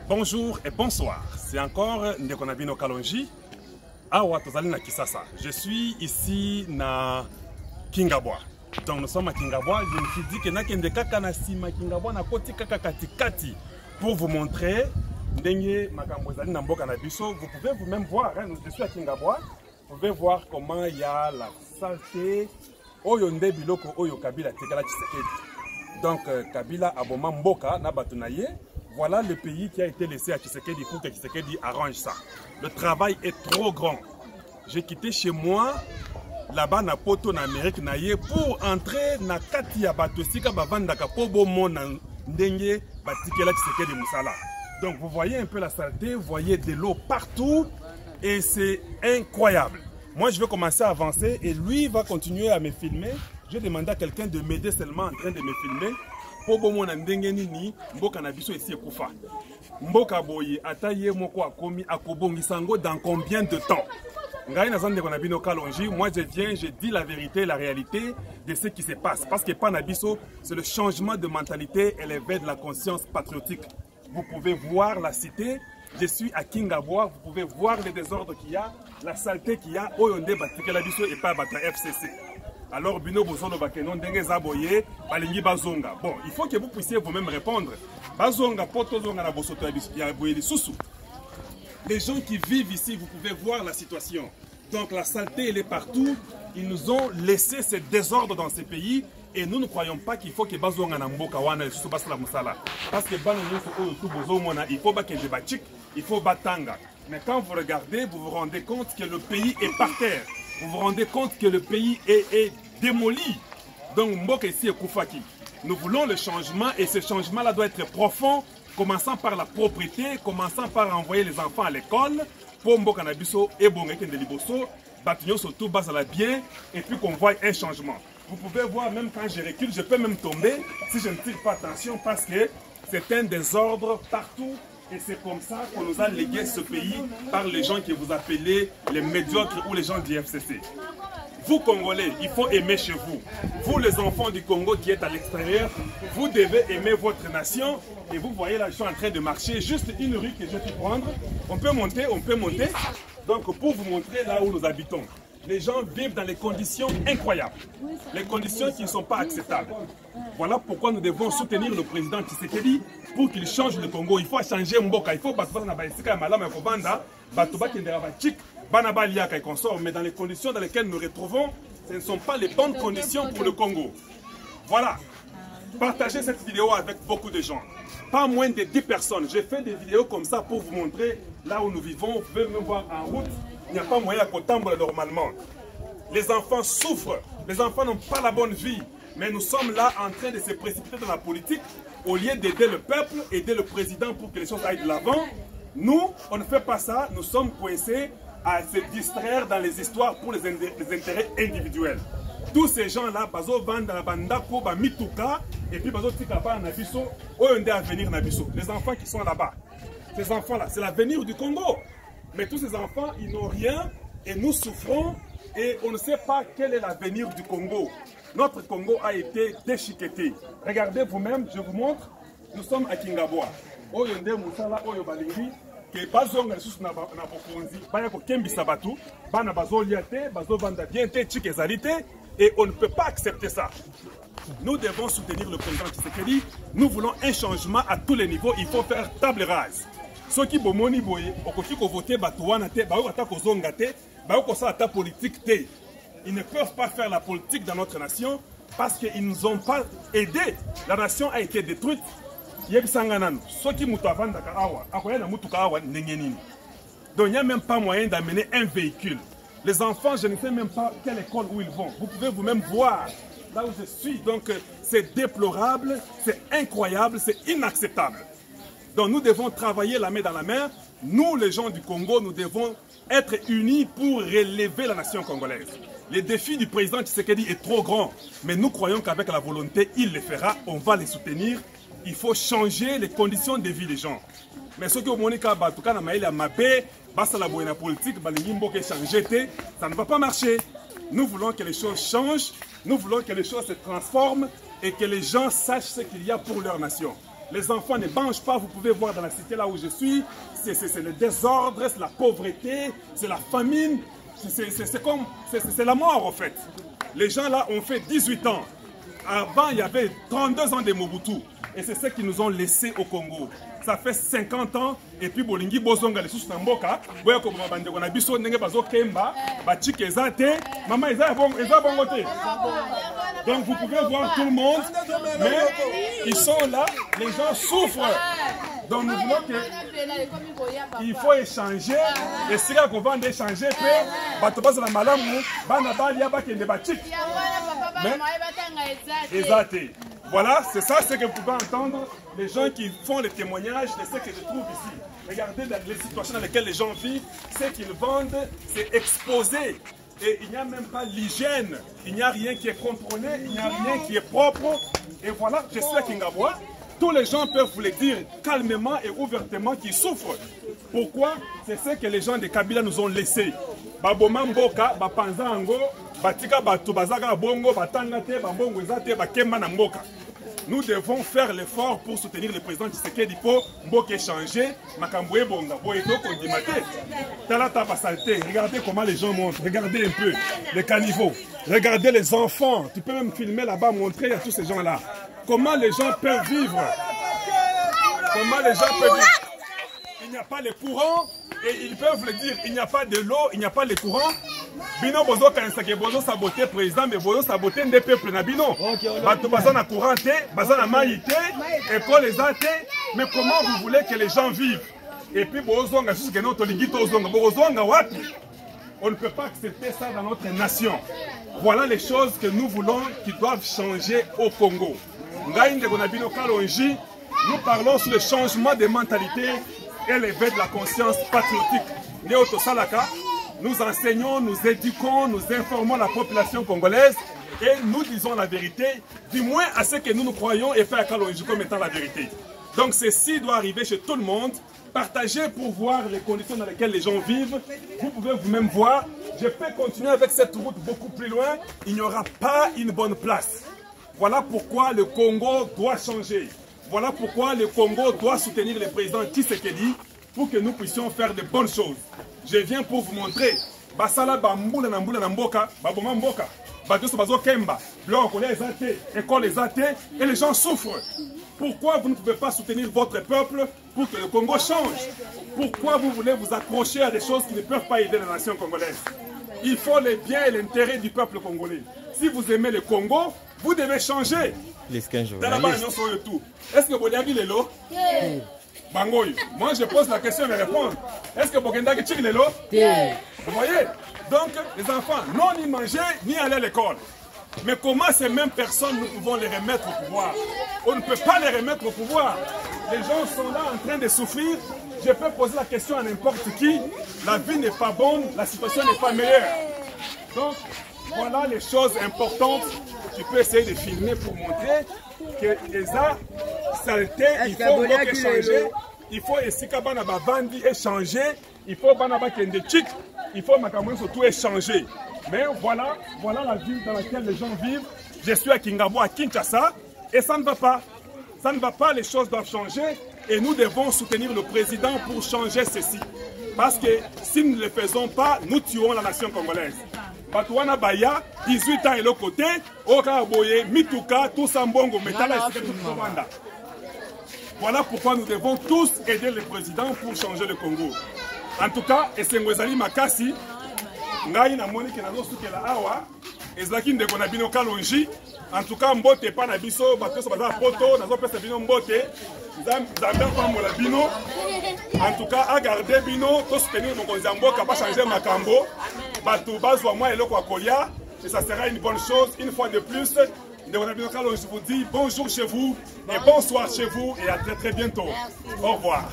Bonjour et bonsoir. C'est encore Ndekonabino Kalonji. Awa tozali na Kisasa. Je suis ici na Kingabwa. Donc nous sommes à Kingabwa. Je me suis dit que nakende kaka na sima Kingabwa na koti kaka katikati pour vous montrer ndenge makambo ezali na mboka na biso. Vous pouvez vous-même voir, hein, je suis à Kingabwa. Vous pouvez voir comment il y a la saleté. Oyo nde biloko oyo Kabila tekala Tshisekedi. Donc Kabila aboma mboka na bato na ye. Voilà le pays qui a été laissé à Tshisekedi pour que Tshisekedi arrange ça. Le travail est trop grand. J'ai quitté chez moi, là-bas, na poto, en Amérique, pour entrer na kati ya bato sika bavandaka po bomo na ndenge batikela Tshisekedi musala. Donc vous voyez un peu la saleté, vous voyez de l'eau partout et c'est incroyable. Moi je vais commencer à avancer et lui va continuer à me filmer. Je demande à quelqu'un de m'aider seulement en train de me filmer. Mboka na biso esi ekufa. Mboka boye ataye moko akomi akobongisango dans combien de temps? Ngai nazande kona bino Kalonji, moi je viens, je dis la vérité, la réalité de ce qui se passe parce que Panabiso, c'est le changement de mentalité et l'éveil de la conscience patriotique. Vous pouvez voir la cité, je suis à Kingabwa, vous pouvez voir les désordres qu'il y a, la saleté qu'il y a, oyonde batikela biso et pas bata FCC. Alors, Bino Bozono Bakenon, Dengue Zaboye, Balingi Bazonga. Bon, il faut que vous puissiez vous-même répondre. Bazonga, Potozonga, la Bosoto, Yaboye, Soussou. Les gens qui vivent ici, vous pouvez voir la situation. Donc, la saleté, elle est partout. Ils nous ont laissé ce désordre dans ces pays. Et nous ne croyons pas qu'il faut que Bazonga Namboka Wana et Soussou Basla Moussala. Parce que il faut que des bachik, il faut Batanga. Mais quand vous regardez, vous vous rendez compte que le pays est par terre. Vous vous rendez compte que le pays est démoli. Donc, Mboka ici est Koufaki. Nous voulons le changement et ce changement-là doit être profond, commençant par la propriété, commençant par envoyer les enfants à l'école, pour Mboka Nabiso et Bongeken de Liboso, Batignon surtout bas à la bien, et puis qu'on voit un changement. Vous pouvez voir, même quand je recule, je peux même tomber si je ne tire pas attention parce que c'est un désordre partout. Et c'est comme ça qu'on nous a légué ce pays par les gens que vous appelez les médiocres ou les gens du FCC. Vous, Congolais, il faut aimer chez vous. Vous, les enfants du Congo qui êtes à l'extérieur, vous devez aimer votre nation. Et vous voyez là, je suis en train de marcher. Juste une rue que je vais prendre. On peut monter, on peut monter. Donc, pour vous montrer là où nous habitons. Les gens vivent dans des conditions incroyables. Les conditions qui ne sont pas acceptables. Voilà pourquoi nous devons soutenir le président Tshisekedi pour qu'il change le Congo. Il faut changer Mboka. Il faut mais dans les conditions dans lesquelles nous retrouvons, ce ne sont pas les bonnes conditions pour le Congo. Voilà. Partagez cette vidéo avec beaucoup de gens. Pas moins de 10 personnes. J'ai fait des vidéos comme ça pour vous montrer là où nous vivons. Vous pouvez me voir en route. Il n'y a pas moyen qu'on tombe normalement. Les enfants souffrent. Les enfants n'ont pas la bonne vie. Mais nous sommes là en train de se précipiter dans la politique. Au lieu d'aider le peuple, aider le président pour que les choses aillent de l'avant. Nous, on ne fait pas ça. Nous sommes coincés à se distraire dans les histoires pour les intérêts individuels. Tous ces gens-là, bazo vanda la bandako, ba mituka, et puis bazo tika pa na biso, oyonde avenir na biso. Les enfants qui sont là-bas. Ces enfants-là, c'est l'avenir du Congo. Mais tous ces enfants, ils n'ont rien et nous souffrons et on ne sait pas quel est l'avenir du Congo. Notre Congo a été déchiqueté. Regardez vous-même, je vous montre, nous sommes à Kingabwa. Oyonde Moussala, Oyo Balingi, que bazonga lisusu na bokonzi, baya ko kembisa batu, bana bazolia te, bazovanda bien te, chike ezali te, et on ne peut pas accepter ça. Nous devons soutenir le président Tshisekedi. Nous voulons un changement à tous les niveaux. Il faut faire table rase. Ceux qui bomoni boye, okoki ko voter batuana te, ba ota ko zonga te, ba ko sa ta politique te. Ils ne peuvent pas faire la politique dans notre nation parce qu'ils ne nous ont pas aidés. La nation a été détruite. Ceux qui mutu avanda ka awa, akoya na mutu ka awa ndengenini. Donc il n'y a même pas moyen d'amener un véhicule. Les enfants, je ne sais même pas quelle école où ils vont. Vous pouvez vous-même voir là où je suis. Donc c'est déplorable, c'est incroyable, c'est inacceptable. Donc nous devons travailler la main dans la main. Nous, les gens du Congo, nous devons être unis pour relever la nation congolaise. Le défi du président Tshisekedi est trop grand. Mais nous croyons qu'avec la volonté, il le fera. On va les soutenir. Il faut changer les conditions de vie des gens. Mais ce que vous avez politique, ça ne va pas marcher. Nous voulons que les choses changent. Nous voulons que les choses se transforment et que les gens sachent ce qu'il y a pour leur nation. Les enfants ne mangent pas, vous pouvez voir dans la cité là où je suis, c'est le désordre, c'est la pauvreté, c'est la famine, c'est la mort en fait. Les gens là ont fait 18 ans. Avant, il y avait 32 ans de Mobutu. Et c'est ce qu'ils nous ont laissé au Congo. Ça fait 50 ans. Et puis, Bolingi Bozonga, les sous Namboka, Boya Koma Bande, on a biso, Nenge Bazo Kemba, Bachik Ezate, Maman Eza bon côté. Donc, vous pouvez voir tout le monde. Mais ils sont là, les gens souffrent. Donc, nous voulons qu'il faut échanger. Et si on va échanger, Batobaz la Malamu, Banabali, Abakende Bachik. Exact. Voilà, c'est ça ce que vous pouvez entendre, les gens qui font les témoignages de ce que je trouve ici. Regardez les situations dans lesquelles les gens vivent, ce qu'ils vendent, c'est exposé. Et il n'y a même pas l'hygiène, il n'y a rien qui est contrôlé, il n'y a rien qui est propre. Et voilà, je suis à Kingabwa. Tous les gens peuvent vous le dire calmement et ouvertement qu'ils souffrent. Pourquoi? C'est ce que les gens de Kabila nous ont laissé. Baboma Mboka, Bapanza Ango, Batika Batu, Bazaga Bongo, Batangate, Babongo Ezate, Bakemba Mboka. Nous devons faire l'effort pour soutenir le président Tshisekedi pour Mboka échanger, Makamboué Bonga, Boeto Kondimate. Talata Basalte, regardez comment les gens montrent, regardez un peu les caniveaux, regardez les enfants, tu peux même filmer là-bas, montrer à tous ces gens-là. Comment les gens peuvent vivre? Comment les gens peuvent vivre? Il n'y a pas le courant et ils peuvent le dire, il n'y a pas de l'eau, il n'y a pas le courant. Bino bozo kansake bozo saboter président mais bozo saboter des peuples na bino. Bato baza na courant te, baza na mai te, école les ate, mais comment vous voulez que les gens vivent? Et puis bozo nga jusque no tolingi tozonga bozo nga wapi? On ne peut pas accepter ça dans notre nation. Voilà les choses que nous voulons qui doivent changer au Congo. Nous parlons sur le changement de mentalité et l'éveil de la conscience patriotique. Nous enseignons, nous éduquons, nous informons la population congolaise et nous disons la vérité, du moins à ce que nous croyons et faire à Kalonji comme étant la vérité. Donc ceci doit arriver chez tout le monde. Partagez pour voir les conditions dans lesquelles les gens vivent. Vous pouvez vous-même voir. Je peux continuer avec cette route beaucoup plus loin. Il n'y aura pas une bonne place. Voilà pourquoi le Congo doit changer. Voilà pourquoi le Congo doit soutenir le président Tshisekedi pour que nous puissions faire de bonnes choses. Je viens pour vous montrer. Basala bamboula na mboka, baboma mboka, badoso bazo kemba, blanc on les athées, école les athées, et les gens souffrent. Pourquoi vous ne pouvez pas soutenir votre peuple pour que le Congo change? Pourquoi vous voulez vous accrocher à des choses qui ne peuvent pas aider la nation congolaise? Il faut le bien et l'intérêt du peuple congolais. Si vous aimez le Congo, vous devez changer. Est-ce que vous avez les lots? Bangoy. Moi je pose la question et je réponds. Est-ce que Bokenda qui tire les lots? Vous voyez? Donc les enfants, non ni manger, ni aller à l'école. Mais comment ces mêmes personnes, nous pouvons les remettre au pouvoir? On ne peut pas les remettre au pouvoir. Les gens sont là en train de souffrir. Je peux poser la question à n'importe qui. La vie n'est pas bonne, la situation n'est pas meilleure. Donc, voilà les choses importantes. Tu peux essayer de filmer pour montrer que ça, saleté, il faut changer. Il faut essayer de bandi échanger. Il faut il faut surtout échanger. Mais voilà la ville dans laquelle les gens vivent. Je suis à Kingabwa, à Kinshasa, et ça ne va pas. Ça ne va pas, les choses doivent changer. Et nous devons soutenir le président pour changer ceci. Parce que si nous ne le faisons pas, nous tuerons la nation congolaise. Batouana Baya, 18 ans et l'autre côté, Oka Boye, Mituka, Toussambongo, Metala et Rwanda. Voilà pourquoi nous devons tous aider le président pour changer le Congo. En tout cas, Esengwezali Makasi, Ngai na moni ke nazo sukela awa, ezaki ndeko na bino Kalonji. En tout cas, mbote pa na biso, bato so baza poto, nazo pesa bino mbote. Zambe pambola bino. En tout cas, à garder bino, to soutenir mokonzi mboka pa changer makambo. Bato bazwa moi eloko akolia, et ça sera une bonne chose une fois de plus. Ndeko na bino Kalonji vous dit bonjour chez vous et bonsoir chez vous et à très très bientôt. Au revoir.